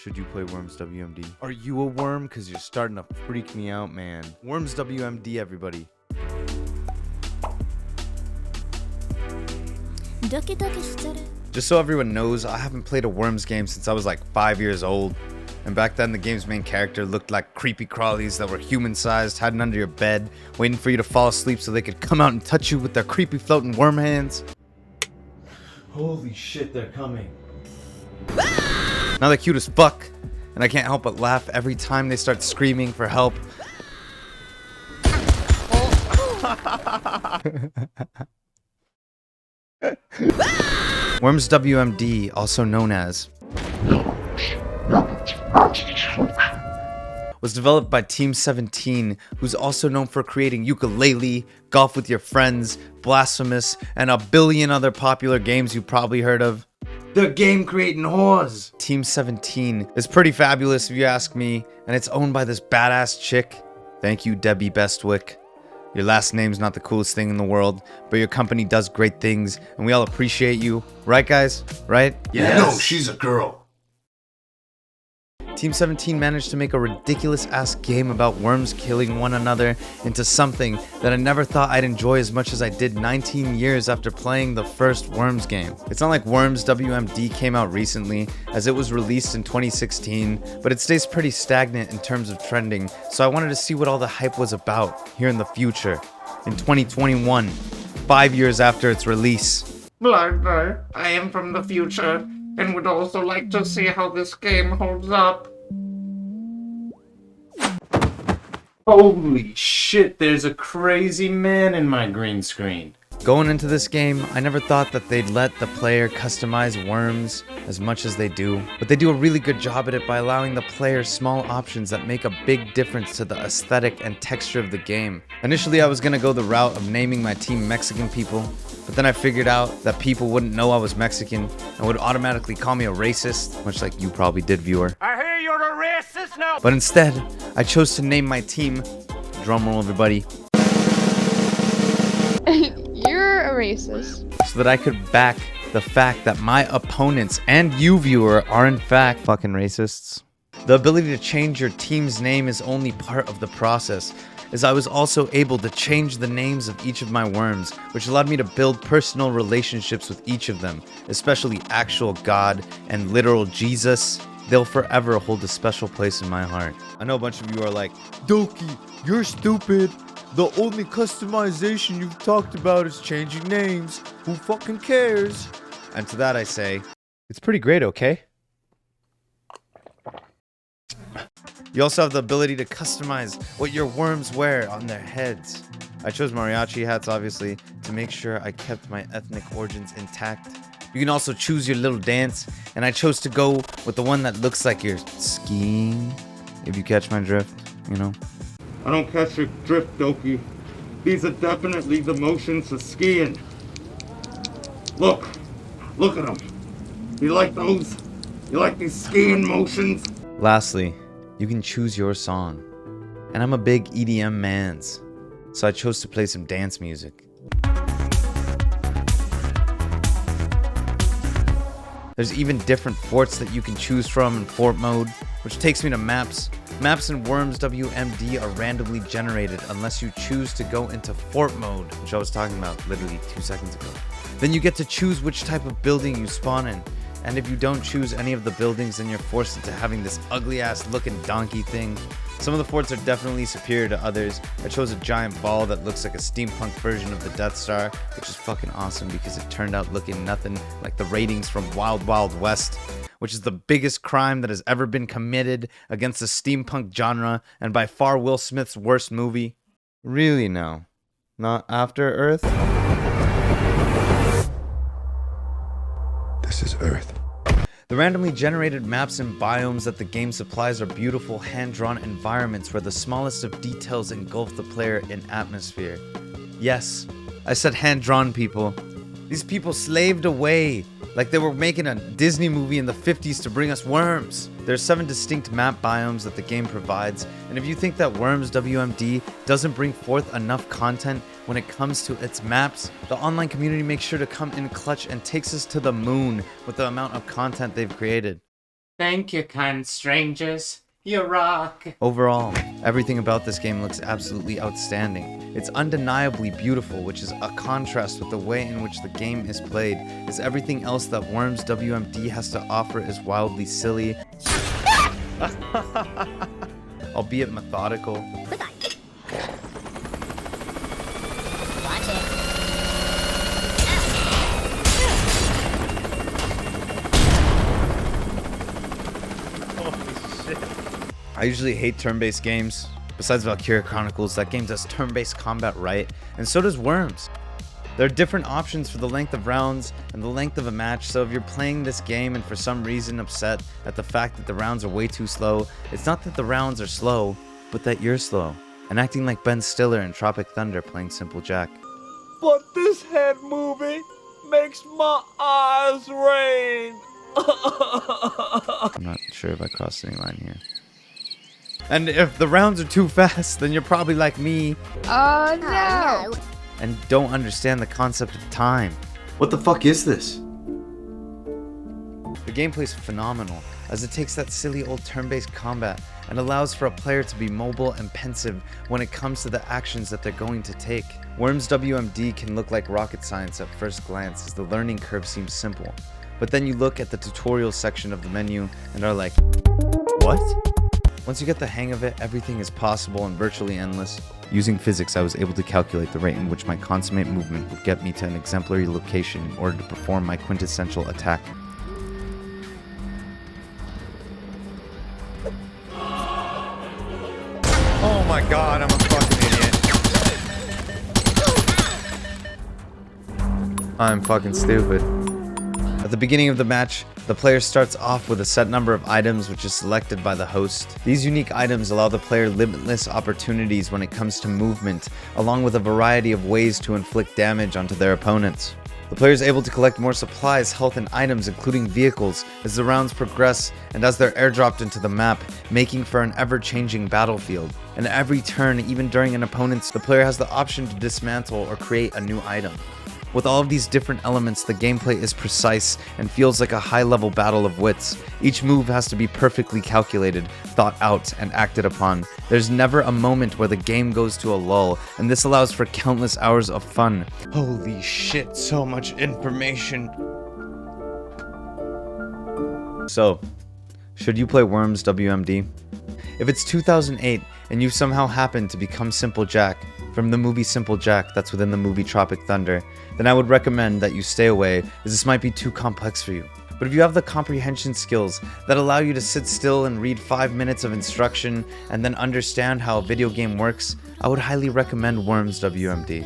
Should you play Worms WMD? Are you a worm? Cause you're starting to freak me out, man. Worms WMD, everybody. Just so everyone knows, I haven't played a Worms game since I was like 5 years old. And back then, the game's main character looked like creepy crawlies that were human-sized, hiding under your bed, waiting for you to fall asleep so they could come out and touch you with their creepy floating worm hands. Holy shit, they're coming. Now they're cute as fuck, and I can't help but laugh every time they start screaming for help. Worms WMD, also known as, was developed by Team 17, who's also known for creating Ukulele, Golf with Your Friends, Blasphemous, and a billion other popular games you've probably heard of. They're game creating whores. Team 17 is pretty fabulous if you ask me, and it's owned by this badass chick. Thank you, Debbie Bestwick. Your last name's not the coolest thing in the world, but your company does great things, and we all appreciate you. Right, guys? Right? Yes. No, she's a girl. Team 17 managed to make a ridiculous-ass game about worms killing one another into something that I never thought I'd enjoy as much as I did 19 years after playing the first Worms game. It's not like Worms WMD came out recently, as it was released in 2016, but it stays pretty stagnant in terms of trending, so I wanted to see what all the hype was about here in the future, in 2021, 5 years after its release. Blah, I am from the future, and would also like to see how this game holds up. Holy shit, there's a crazy man in my green screen. Going into this game, I never thought that they'd let the player customize worms as much as they do, but they do a really good job at it by allowing the player small options that make a big difference to the aesthetic and texture of the game. Initially, I was gonna go the route of naming my team Mexican people, but then I figured out that people wouldn't know I was Mexican and would automatically call me a racist, much like you probably did, viewer. I hear you're a racist now! But instead, I chose to name my team, drumroll everybody, You're a racist. so that I could back the fact that my opponents and you, viewer, are in fact fucking racists. The ability to change your team's name is only part of the process, as I was also able to change the names of each of my worms, which allowed me to build personal relationships with each of them, especially actual God and literal Jesus. They'll forever hold a special place in my heart. I know a bunch of you are like, Doki, you're stupid. The only customization you've talked about is changing names. Who fucking cares? And to that I say, it's pretty great, okay? You also have the ability to customize what your worms wear on their heads. I chose mariachi hats, obviously, to make sure I kept my ethnic origins intact. You can also choose your little dance, and I chose to go with the one that looks like you're skiing, if you catch my drift, you know? I don't catch your drift, Doki. These are definitely the motions of skiing. Look at them. You like those? You like these skiing motions? Lastly, you can choose your song. And I'm a big EDM mans, so I chose to play some dance music. There's even different forts that you can choose from in fort mode, which takes me to maps. Maps in Worms WMD are randomly generated unless you choose to go into fort mode, which I was talking about literally 2 seconds ago. Then you get to choose which type of building you spawn in. And if you don't choose any of the buildings, then you're forced into having this ugly ass looking donkey thing. Some of the forts are definitely superior to others. I chose a giant ball that looks like a steampunk version of the Death Star, which is fucking awesome because it turned out looking nothing like the ratings from Wild Wild West, which is the biggest crime that has ever been committed against the steampunk genre and by far Will Smith's worst movie. Really no? Not After Earth? This is Earth. The randomly generated maps and biomes that the game supplies are beautiful hand-drawn environments where the smallest of details engulf the player in atmosphere. Yes, I said hand-drawn, people. These people slaved away like they were making a Disney movie in the 50s to bring us worms. There are 7 distinct map biomes that the game provides, and if you think that Worms WMD doesn't bring forth enough content when it comes to its maps, the online community makes sure to come in clutch and takes us to the moon with the amount of content they've created. Thank you, kind strangers. You rock. Overall, everything about this game looks absolutely outstanding. It's undeniably beautiful, which is a contrast with the way in which the game is played, as everything else that Worms W.M.D has to offer is wildly silly, albeit methodical. I usually hate turn-based games. Besides Valkyria Chronicles, that game does turn-based combat right, and so does Worms. There are different options for the length of rounds and the length of a match, so if you're playing this game and for some reason upset at the fact that the rounds are way too slow, it's not that the rounds are slow, but that you're slow, and acting like Ben Stiller in Tropic Thunder playing Simple Jack. But this head movie makes my eyes rain. I'm not sure if I crossed any line here. And if the rounds are too fast, then you're probably like me Oh no! and don't understand the concept of time. What the fuck is this? The gameplay is phenomenal, as it takes that silly old turn-based combat and allows for a player to be mobile and pensive when it comes to the actions that they're going to take. Worms W.M.D can look like rocket science at first glance, as the learning curve seems simple. But then you look at the tutorial section of the menu and are like, what? Once you get the hang of it, everything is possible and virtually endless. Using physics, I was able to calculate the rate in which my consummate movement would get me to an exemplary location in order to perform my quintessential attack. Oh my god, I'm a fucking idiot. I'm fucking stupid. At the beginning of the match, the player starts off with a set number of items which is selected by the host. These unique items allow the player limitless opportunities when it comes to movement, along with a variety of ways to inflict damage onto their opponents. The player is able to collect more supplies, health, and items, including vehicles, as the rounds progress and as they're airdropped into the map, making for an ever-changing battlefield. And every turn, even during an opponent's, the player has the option to dismantle or create a new item. With all of these different elements, the gameplay is precise and feels like a high-level battle of wits. Each move has to be perfectly calculated, thought out, and acted upon. There's never a moment where the game goes to a lull, and this allows for countless hours of fun. Holy shit, so much information. So, should you play Worms W.M.D? If it's 2008 and you somehow happen to become Simple Jack from the movie Simple Jack that's within the movie Tropic Thunder, then I would recommend that you stay away, as this might be too complex for you. But if you have the comprehension skills that allow you to sit still and read 5 minutes of instruction and then understand how a video game works, I would highly recommend Worms W.M.D.